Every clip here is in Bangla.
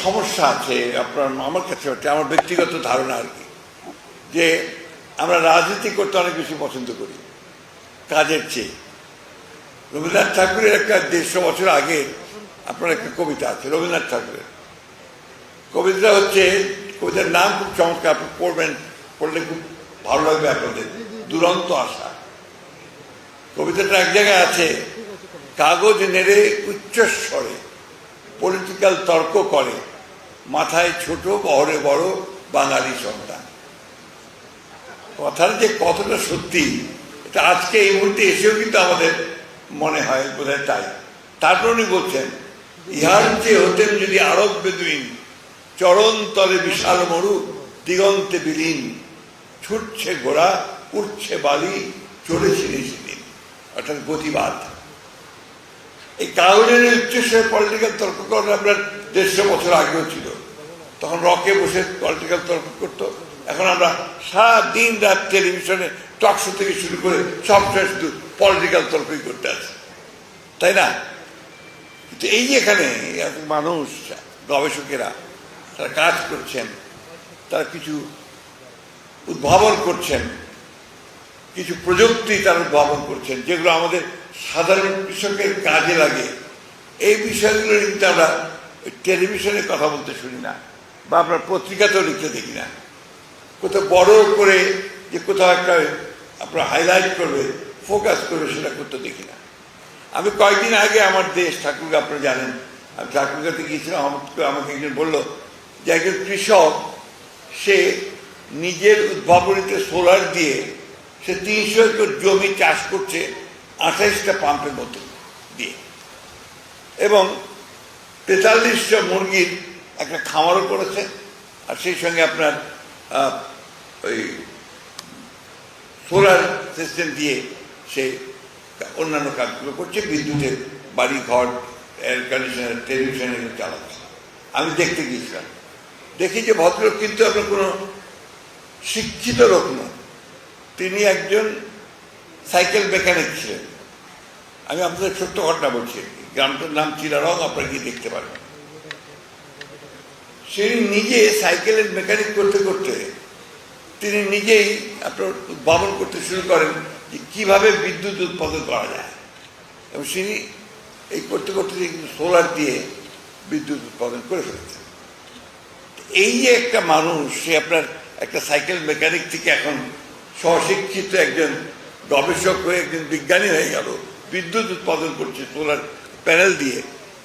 সমস্যা আছে আপনার আমার কাছে হচ্ছে আমার ব্যক্তিগত ধারণা আর কি, যে আমরা রাজনীতি করতে অনেক বেশি পছন্দ করি কাজের চেয়ে। রবীন্দ্রনাথ ঠাকুরের একটা 150 বছর আগে আপনার একটা কবিতা আছে রবীন্দ্রনাথ ঠাকুরের। কবিতাটা হচ্ছে, কবিতার নাম খুব চমৎকার, আপনি পড়বেন, পড়লে খুব ভালো লাগবে আপনাদের, দুরন্ত আশা। কবিতাটা এক জায়গায় আছে, কাগজ নেড়ে উচ্চস্বরে পলিটিক্যাল তর্ক করে, মাথায় ছোট বহরে বড় বাঙালি সন্তান। কথার যে কতটা সত্যি এটা আজকে এই মুহূর্তে এসেও কিন্তু আমাদের মনে হয় বোধহয় তাই। তারপর উনি বলছেন, ইহার চেয়ে হতেন যদি আরব বেদুইন, চরণ তলে বিশাল মরু দিগন্তে বিলীন, ছুটছে ঘোড়া উঠছে বালি চলেছে সেদিন। অর্থাৎ গতিবাদ। এই কাগজের উচ্চস্বরে পলিটিক্যাল তর্ক করার আপনার 150 বছর আগেও ছিল, তখন রকে বসে পলিটিক্যাল তর্ক করতো। এখন আমরা সারাদিন রাত টেলিভিশনে টক শো থেকে শুরু করে সবসময় শুধু পলিটিক্যাল তর্কই করতে আছে, তাই না? কিন্তু এই যে এখানে মানুষ, গবেষকেরা তারা কাজ করছেন, তারা কিছু উদ্ভাবন করছেন, কিছু প্রযুক্তি তারা উদ্ভাবন করছেন যেগুলো আমাদের সাধারণ কৃষকের কাজে লাগে। এই বিষয়গুলো কিন্তু আমরা টেলিভিশনে কথা বলতে শুনি না, বা আপনার পত্রিকাতেও লিখতে দেখি না। কোথাও বড় করে যে কোথাও একটা আপনার হাইলাইট করবে, ফোকাস করবে, সেটা করতে দেখি না। আমি কয়েকদিন আগে আমার দেশ ঠাকুরগা, আপনারা জানেন, আমি ঠাকুরগাতে গিয়েছিলাম। আমাকে একজন বলল যে একজন কৃষক, সে নিজের উদ্ভাবনীতে সোলার দিয়ে সে 300 একর জমি চাষ করছে 28টা পাম্পের মতো দিয়ে, এবং 43টা মুরগির একটা খামারও করেছে, আর সেই সঙ্গে আপনার ওই সোলার সিস্টেম দিয়ে সে অন্যান্য কাজগুলো করছে, বিদ্যুতের বাড়ি ঘর, এয়ার কন্ডিশনার, টেলিভিশন এগুলো চালাচ্ছে। আমি দেখতে গিয়েছিলাম, দেখি যে ভদ্রলোক কিন্তু আপনার কোনো শিক্ষিত লোক নয়, তিনি একজন সাইকেল মেকানিক ছিলেন। আমি আপনাদের ছোট্ট ঘটনা বলছি, গ্রামটার নাম চিলারং, আপনারা গিয়ে দেখতে পারবেন। সে নিজে সাইকেলের মেকানিক করতে করতে তিনি নিজেই আপনার উদ্ভাবন করতে শুরু করেন যে কীভাবে বিদ্যুৎ উৎপাদন করা যায়, এবং তিনি এই করতে করতে কিন্তু সোলার দিয়ে বিদ্যুৎ উৎপাদন করে ফেলেছেন। এই যে একটা মানুষ, সে আপনার একটা সাইকেল মেকানিক থেকে এখন স্বশিক্ষিত একজন গবেষক হয়ে একজন বিজ্ঞানী হয়ে গেল, বিদ্যুৎ উৎপাদন করছে সোলার প্যানেল দিয়ে,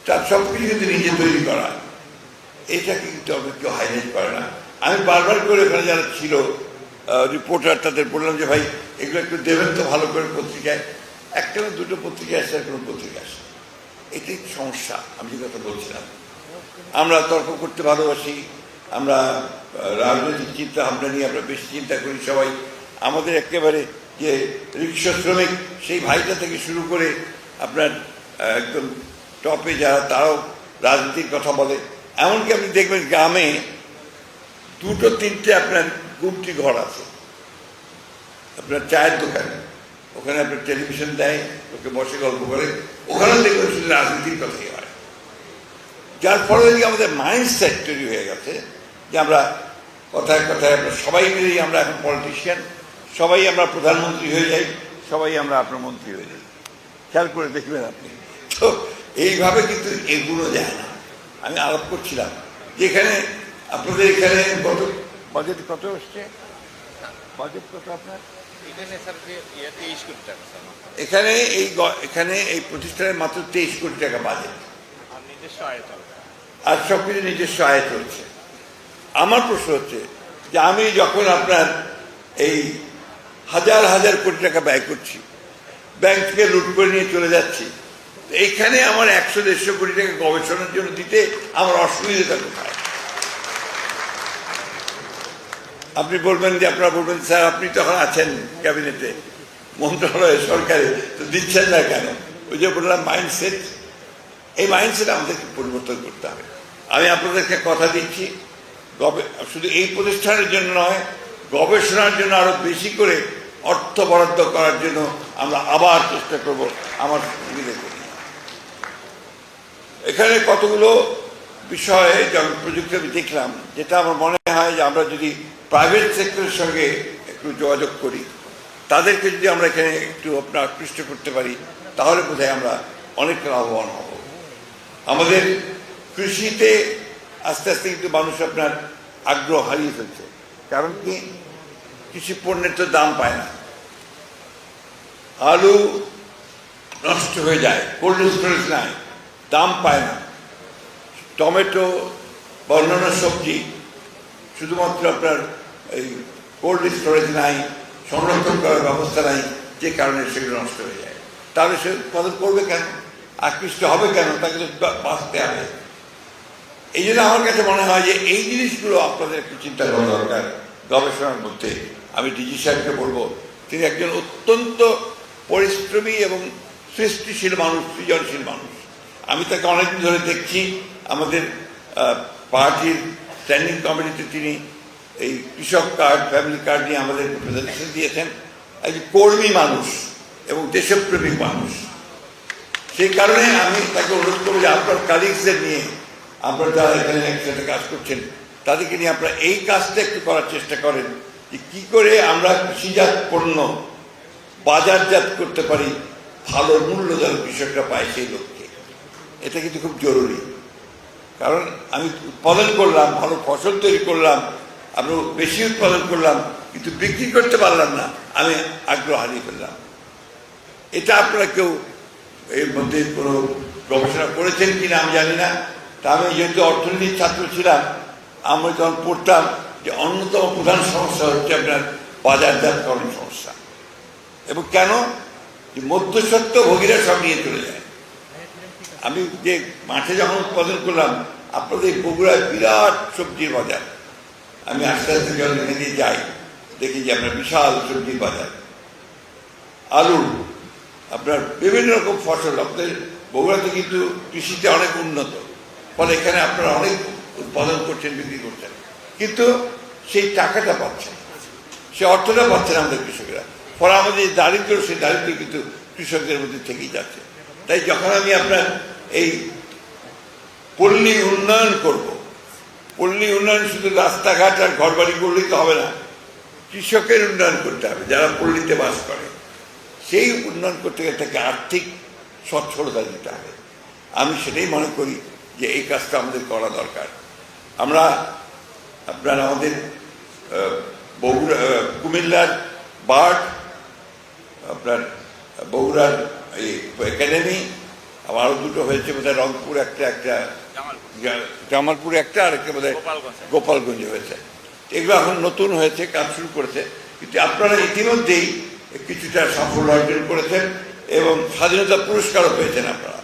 তার সব কিছু কিন্তু নিজে তৈরি করা। এটাকে কিন্তু আমরা কেউ হাইলাইট করে না। আমি বারবার করে ওখানে যারা ছিল রিপোর্টার, তাদের বললাম যে ভাই এগুলো একটু দেবেন তো ভালো করে পত্রিকায়। একটা না দুটো পত্রিকায় আসে, আর কোনো পত্রিকা আসে। এটাই সমস্যা। আমি যে কথা বলছিলাম, আমরা তর্ক করতে ভালোবাসি, আমরা রাজনৈতিক চিন্তা ভাবনা নিয়ে আমরা বেশি চিন্তা করি সবাই। আমাদের একেবারে যে রিক্সা শ্রমিক, সেই ভাইটা থেকে শুরু করে আপনার একদম টপে যারা, তারাও রাজনীতির কথা বলে। এমনকি আপনি দেখবেন গ্রামে 2-3টে আপনার গুমটি ঘর আছে, আপনার চায়ের দোকানে, ওখানে আপনার টেলিভিশন দেয়, ওকে বসে গল্প করে, ওখানেও দেখবেন শুধু রাজনীতির কথাই হয়। যার ফলে আমাদের মাইন্ডসেট তৈরি হয়ে গেছে যে আমরা কথায় কথায় আমরা সবাই মিলেই আমরা এখন পলিটিশিয়ান, সবাই আমরা প্রধানমন্ত্রী হয়ে যাই, সবাই আমরা আপনার মন্ত্রী হয়ে যাই। খেয়াল করে দেখবেন আপনি। তো এইভাবে কিন্তু এগুলো যায় না। আমি আলাপ করছিলাম যেখানে আপনাদের এখানে কত বাজেট, কত আসছে বাজেট, কত আপনার এখানে? এখানে এই প্রতিষ্ঠানের মাত্র 23 কোটি টাকা বাজেট, আর সবকিছু নিজস্ব আয় চলছে। আমার প্রশ্ন হচ্ছে যে আমি যখন আপনার এই হাজার হাজার কোটি টাকা ব্যয় করছি, ব্যাংক থেকে লুট করে নিয়ে চলে যাচ্ছি, এইখানে আমার 100-150 কোটি টাকা গবেষণার জন্য দিতে আমার অসুবিধাটা কোথায়? আপনি বলবেন যে, আপনারা বলবেন স্যার আপনি তখন আছেন ক্যাবিনেটে, মন্ত্রণালয়ে, সরকারে, তো দিচ্ছেন না কেন? ওই যে বললাম মাইন্ডসেট, এই মাইন্ডসেট আমাদেরকে পরিবর্তন করতে হবে। আমি আপনাদেরকে কথা দিচ্ছি, শুধু এই প্রতিষ্ঠানের জন্য নয়, গবেষণার জন্য আরো বেশি করে অর্থ বরাদ্দ করার জন্য আমরা আবার চেষ্টা করব। আমার সুবিধে করি এখানে কতগুলো বিষয়ে যেমন প্রযুক্তি আমি দেখলাম, যেটা আমার মনে হয় যে আমরা যদি প্রাইভেট সেক্টরের সঙ্গে একটু যোগাযোগ করি, তাদেরকে যদি আমরা এখানে একটু আপনার আকৃষ্ট করতে পারি, তাহলে বোধহয় আমরা অনেক লাভবান হব। আমাদের কৃষিতে আস্তে আস্তে কিন্তু মানুষ আপনার আগ্রহ হারিয়ে ফেলছে। কারণ কি, কৃষি পণ্যের তো দাম পায় না, আলু নষ্ট হয়ে যায়, কোল্ড স্টোরেজ নাই, দাম পায় না, টমেটো বা অন্যান্য সবজি শুধুমাত্র আপনার এই কোল্ড স্টোরেজ নাই, সংরক্ষণ করার ব্যবস্থা নাই, যে কারণে সেগুলো নষ্ট হয়ে যায়। তাহলে সে উৎপাদন করবে কেন, আকৃষ্ট হবে কেন, তাকে তো বাঁচতে হবে। এই জন্য আমার কাছে মনে হয় যে এই জিনিসগুলো আপনাদের একটু চিন্তা করা দরকার গবেষণার মধ্যে। আমি ডিজি সাহেবকে বলবো, তিনি একজন অত্যন্ত পরিশ্রমী এবং সৃষ্টিশীল মানুষ, সৃজনশীল মানুষ। আমি তাকে অনেকদিন ধরে দেখছি। আমাদের পার্টির স্ট্যান্ডিং কমিটিতে তিনি এই কৃষক কার্ড, ফ্যামিলি কার্ড নিয়ে আমাদের প্রেজেন্টেশন দিয়েছেন। একজন কর্মী মানুষ এবং দেশপ্রেমিক মানুষ। সেই কারণে আমি তাকে অনুরোধ করবো যে আপনার কালিগসদের নিয়ে, আপনারা যারা এখানে একসাথে কাজ করছেন, তাদেরকে নিয়ে আপনারা এই কাজটা একটু করার চেষ্টা করেন, যে কী করে আমরা কৃষিজাত পণ্য বাজারজাত করতে পারি, ভালো মূল্য যেন কৃষকরা পায় সেই লক্ষ্যে। এটা কিন্তু খুব জরুরি। কারণ আমি উৎপাদন করলাম, ভালো ফসল তৈরি করলাম, আমরা বেশি উৎপাদন করলাম, কিন্তু বিক্রি করতে পারলাম না, আমি আগ্রহ হারিয়ে ফেললাম। এটা আপনারা কেউ এর মধ্যে কোনো গবেষণা করেছেন কিনা আমি জানি না। তা আমি যেহেতু অর্থনীতির ছাত্র ছিলাম, আমরা যখন পড়তাম যে অন্যতম প্রধান সমস্যা হচ্ছে আপনার বাজারজাতকরণ সমস্যা। এবং কেন, যে মধ্যস্বত্ব ভোগীরা সব নিয়ে চলে যায়। আমি যে মাঠে যখন উৎপাদন করলাম, আপনাদের বগুড়ায় বিরাট সবজির বাজার, আমি আস্তে আস্তে যখন এখানে দিয়ে যাই, দেখি যে আপনার বিশাল সবজির বাজার, আলু, আপনার বিভিন্ন রকম ফসল। আপনাদের বগুড়াতে কিন্তু কৃষিতে অনেক উন্নত, ফলে এখানে আপনারা অনেক উৎপাদন করছেন, বিক্রি করছেন, কিন্তু সেই টাকাটা পাচ্ছেন, সে অর্থটা পাচ্ছেন আমাদের কৃষকেরা। ফলে আমাদের যে দারিদ্র, সেই দারিদ্র কিন্তু কৃষকদের মধ্যে থেকেই যাচ্ছে। তাই যখন আমি আপনার এই পল্লী উন্নয়ন করব, পল্লী উন্নয়ন শুধু রাস্তাঘাট আর ঘরবাড়ি করলেই তো হবে না, কৃষকের উন্নয়ন করতে হবে, যারা পল্লীতে বাস করে। সেই উন্নয়ন করতে গেলে তাকে আর্থিক সচ্ছলতা দিতে হবে। আমি সেটাই মনে করি যে এই কাজটা আমাদের করা দরকার। আমরা আপনার আমাদের বগুড়া, কুমিল্লার বার্ড, আপনার বগুড়ার এই একাডেমি, আরও দুটো হয়েছে বোধহয় রংপুর একটা জামালপুরে একটা, আর একটা বোধহয় গোপালগঞ্জে হয়েছে। এগুলো এখন নতুন হয়েছে, কাজ শুরু করেছে। কিন্তু আপনারা ইতিমধ্যেই কিছুটা সাফল্য অর্জন করেছেন এবং স্বাধীনতা পুরস্কারও পেয়েছেন আপনারা।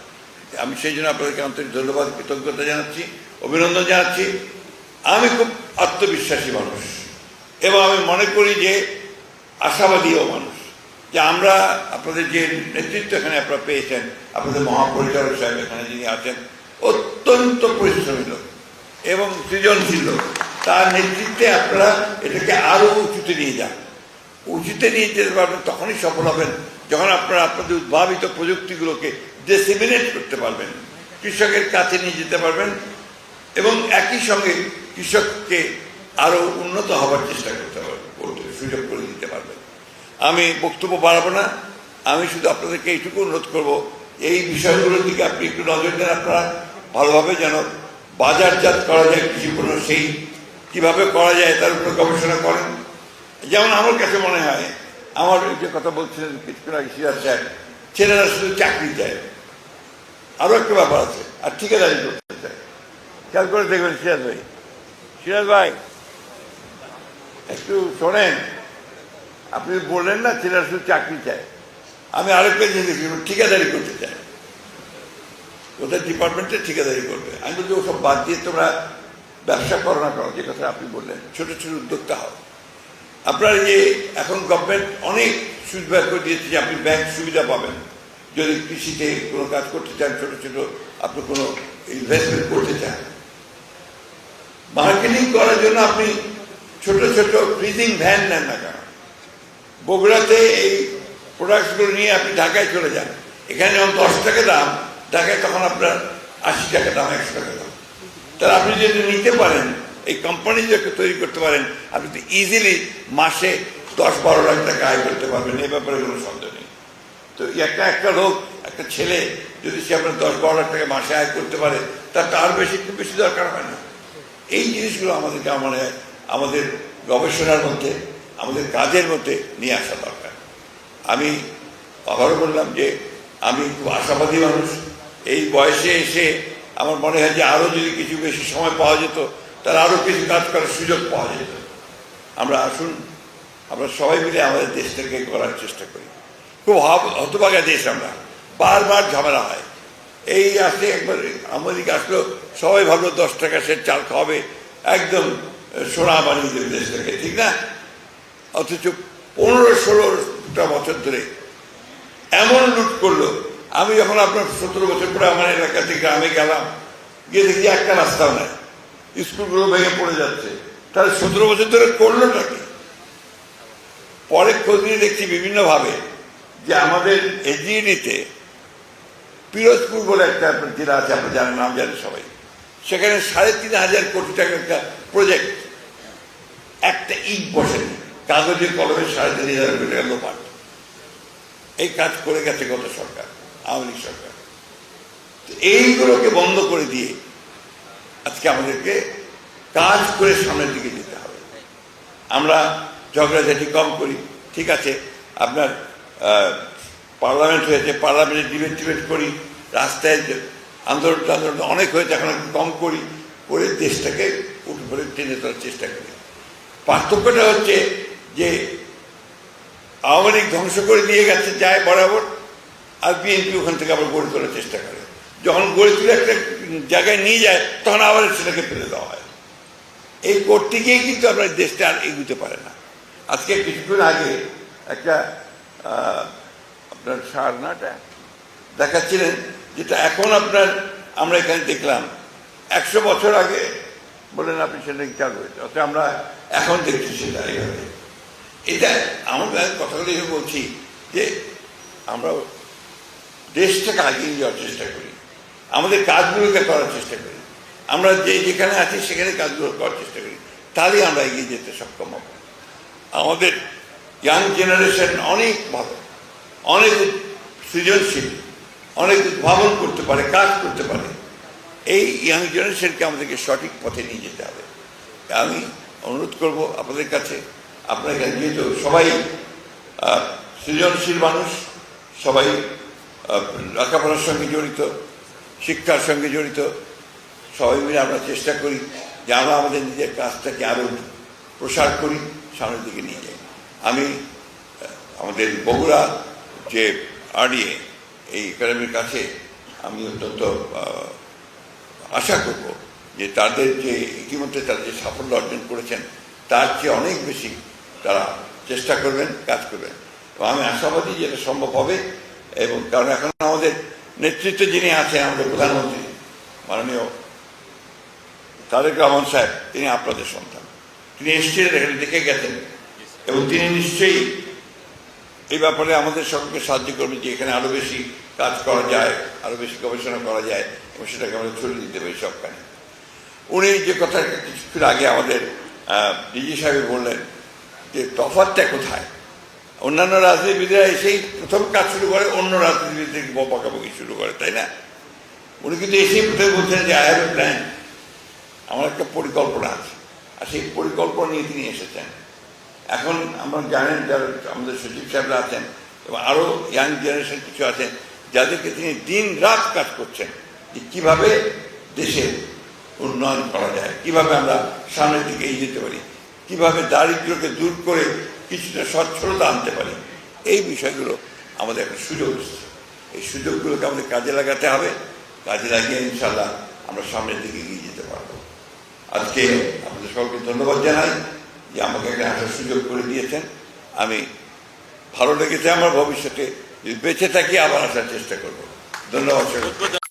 আমি সেই জন্য আপনাদেরকে আন্তরিক ধন্যবাদ, কৃতজ্ঞতা জানাচ্ছি, অভিনন্দন জানাচ্ছি। আমি খুব আত্মবিশ্বাসী মানুষ এবং আমি মনে করি যে আশাবাদীও মানুষ, যে আমরা আপনাদের যে নেতৃত্ব এখানে আপনারা পেয়েছেন, আপনাদের মহাপরিচালক সাহেব এখানে যিনি আছেন, অত্যন্ত পরিশ্রমী লোক এবং সৃজনশীল লোক। তার নেতৃত্বে আপনারা এটাকে আরও উঁচুতে নিয়ে যান। উঁচুতে নিয়ে যেতে পারবেন তখনই সফল হবেন যখন আপনারা আপনাদের উদ্ভাবিত প্রযুক্তিগুলোকে ডিসেমিনেট করতে পারবেন, কৃষকের কাছে নিয়ে যেতে পারবেন এবং একই সঙ্গে কৃষককে আরও উন্নত হবার চেষ্টা করতে পারবেন, সুযোগ করে দিতে পারবেন। আমি বক্তব্য বাড়াবো না, আমি শুধু আপনাদেরকে এইটুকু অনুরোধ করবো, এই বিষয়গুলোর দিকে আপনি একটু নজর দেন। আপনারা ভালোভাবে যেন বাজারজাত করা যায় কৃষি পণ্য, সেই কীভাবে করা যায় তার উপরে গবেষণা করেন। যেমন আমার কাছে মনে হয়, আমার যে কথা বলছিলেন কিছুক্ষণ আগে সিরাজ সাহেব, ছেলেরা শুধু চাকরি চায়, আরও একটা ব্যাপার আছে, আর ঠিকাদারি করতে চায়। খেয়াল করে দেখবেন সিরাজ ভাই একটু শোনেন, আপনি বললেন না ছেলেরা শুধু চাকরি চায়, আমি আরেকটা জিনিস দেখি, ঠিকাদারি করতে চায়। ওদের ডিপার্টমেন্টে ঠিকাদারি করবে। আমি বলছি ওসব বাদ দিয়ে তোমরা ব্যবসা করো না, করো, যে কথা আপনি বললেন, ছোট ছোট উদ্যোক্তা হও। আপনার যে এখন গভর্নমেন্ট অনেক সুবিধা করে দিয়েছে যে আপনি ব্যাংক সুবিধা পাবেন যদি কৃষিতে কোনো কাজ করতে চান, ছোট ছোট আপনি কোনো ইনভেস্টমেন্ট করতে চান। মার্কেটিং করার জন্য আপনি ছোট ছোট ফ্রিজিং ভ্যান নেন না কেন? বগুড়াতে এই প্রোডাক্টসগুলো নিয়ে আপনি ঢাকায় চলে যান, এখানে যখন 10 টাকা দাম, ঢাকায় তখন আপনার 80 টাকা দাম, 100 টাকা দাম। তাহলে আপনি যদি নিতে পারেন, এই কোম্পানি যদি তৈরি করতে পারেন, আপনি তো ইজিলি মাসে 10-12 লাখ টাকা আয় করতে পারবেন, এ ব্যাপারে কোনো সন্দেহ নেই। তো একটা লোক, একটা ছেলে যদি সে আপনার 10-12 লাখ টাকা মাসে আয় করতে পারে, তার তো আর বেশি দরকার হয় না। এই জিনিসগুলো আমাদেরকে আমাদের গবেষণার মধ্যে, আমাদের কাজের মধ্যে নিয়ে আসা দরকার। আমি আবারও বললাম যে আমি খুব আশাবাদী মানুষ। এই বয়সে এসে আমার মনে হয় যে আরও যদি কিছু বেশি সময় পাওয়া যেত, তাহলে আরও কিছু কাজ করার সুযোগ পাওয়া যেত। আসুন আমরা সবাই মিলে আমাদের দেশটাকে করার চেষ্টা করি। খুব হতভাগা দেশ, আমরা বারবার ঝামেলা হয়। এই আসলে একবার আমেরিকা আসলো, সবাই ভাবলো 10 টাকা সে চাল খাওয়াবে, একদম সোনা বানিয়ে দেবে দেশটাকে, ঠিক না? অথচ 15-16টা বছর ধরে এমন লুট করলো। আমি যখন আপনার 17 বছর পরে আমার এলাকা থেকে গ্রামে গেলাম, গিয়ে দেখি একটা রাস্তাও নাই, স্কুলগুলো ভেঙে পড়ে যাচ্ছে। তাহলে 17 বছর ধরে করলো নাকি? পরে খোঁজ নিয়ে দেখছি বিভিন্নভাবে যে আমাদের এজিএনিতে পিরোজপুর বলে একটা জেলা আছে, আপনার জানেন, নাম জানেন সবাই, সেখানে 3,500 কোটি টাকার একটা প্রজেক্ট, একটা ইট বসেনি, কাগজের কলমে 3,500 কোটি টাকা লোপাট। এই কাজ করে গেছে গত সরকার, আওয়ামী লীগ সরকার। এইগুলোকে বন্ধ করে দিয়ে আজকে আমাদেরকে কাজ করে সামনের দিকে যেতে হবে। আমরা ঝগড়াঝাটি কম করি, ঠিক আছে, আপনার পার্লামেন্ট হয়েছে, পার্লামেন্টে ডিবেট করি, রাস্তায় আন্দোলন অনেক হয়েছে, এখন কম করি, করে দেশটাকে উঠে পড়ে টেনে তোলার চেষ্টা করি। পার্থক্যটা হচ্ছে যে আওয়ামী লীগ ধ্বংস করে দিয়ে গেছে যায় বরাবর, আর বিএনপি ওখান থেকে আবার গড়ে তোলার চেষ্টা করে। যখন গড়ে তুলে একটা জায়গায় নিয়ে যায়, তখন আবার সেটাকে ফেলে দেওয়া হয়। এই করতে গিয়ে কিন্তু আপনার দেশটা আর এগুতে পারে না। আজকে কিছুক্ষণ আগে একটা আপনার সারনাটা দেখাচ্ছিলেন, যেটা এখন আমরা এখানে দেখলাম 100 বছর আগে বলেন আপনি, সেটা চালু হয়েছে, অথচ আমরা এখন দেখছি সেটা এইভাবে। এটা আমরা কথাগুলো বলছি যে আমরা দেশটাকে আগিয়ে যাওয়ার চেষ্টা করি, আমাদের কাজগুলোকে করার চেষ্টা করি, আমরা যেখানে আছি সেখানে কাজগুলো করার চেষ্টা করি, তাহলেই আমরা এগিয়ে যেতে সক্ষম হব। আমাদের ইয়াং জেনারেশন অনেক ভালো, অনেক সৃজনশীল, অনেক উদ্ভাবন করতে পারে, কাজ করতে পারে। এই ইয়াং জেনারেশনকে আমাদেরকে সঠিক পথে নিয়ে যেতে হবে। আমি অনুরোধ করব আপনাদের কাছে, আপনার এখানে যেহেতু সবাই সৃজনশীল মানুষ, সবাই লেখাপড়ার সঙ্গে জড়িত, শিক্ষার সঙ্গে জড়িত, সবাই মিলে আমরা চেষ্টা করি যে আমরা আমাদের নিজের কাজটাকে আরও প্রসার করি, সামনের দিকে নিয়ে যাই। আমি আমাদের বগুড়া যে আরডিএ এই একাডেমির কাছে আমি অত্যন্ত আশা করব যে তাদের যে ইতিমধ্যে তারা যে সাফল্য অর্জন করেছেন, তার চেয়ে অনেক বেশি তারা চেষ্টা করবেন, কাজ করবেন। তো আমি আশাবাদী যে এটা সম্ভব হবে। এবং কারণ এখন আমাদের নেতৃত্বে যিনি আছেন, আমাদের প্রধানমন্ত্রী মাননীয় তারেক রহমান সাহেব, তিনি আপনাদের সন্তান, তিনি এসেছিলেন, এখানে দেখে গেছেন, এবং তিনি নিশ্চয়ই এই ব্যাপারে আমাদের সকলকে সাহায্য করবেন যে এখানে আরও বেশি কাজ করা যায়, আরও বেশি গবেষণা করা যায়, এবং সেটাকে আমরা ছড়িয়ে দিতে পারি সবখানে। উনি যে কথা কিছুক্ষণ আগে আমাদের ডিজি সাহেব বললেন যে তফাৎটা কোথায়, অন্যান্য রাজনীতিবিদরা এসেই প্রথম কাজ শুরু করে, অন্য রাজনীতিবিদদেরকে বকাবকি শুরু করে, তাই না? উনি কিন্তু এসেই প্রথমে বলছেন যে আই হ্যাভ এ প্ল্যান, আমার একটা পরিকল্পনা আছে, আর সেই পরিকল্পনা নিয়ে তিনি এসেছেন। এখন আমরা জানেন যারা আমাদের সচিব সাহেবরা আছেন এবং আরও ইয়াং জেনারেশন কিছু আছেন, যাদেরকে তিনি দিন রাত কাজ করছেন যে কীভাবে দেশের উন্নয়ন করা যায়, কীভাবে আমরা সামনের দিকে এগিয়ে যেতে পারি, কীভাবে দারিদ্র্যকে দূর করে কিছুটা স্বচ্ছলতা আনতে পারি। এই বিষয়গুলো আমাদের একটা সুযোগ এসেছে, এই সুযোগগুলোকে আমাদের কাজে লাগাতে হবে। কাজে লাগিয়ে ইনশাল্লাহ আমরা সামনের দিকে এগিয়ে যেতে পারবো। আজকে আপনাদের সকলকে ধন্যবাদ জানাই যে আমাকে একটা আসার সুযোগ করে দিয়েছেন। আমি ভালো লেগেছে, আমার ভবিষ্যতে যদি বেঁচে থাকি আবার আসার চেষ্টা করব। ধন্যবাদ।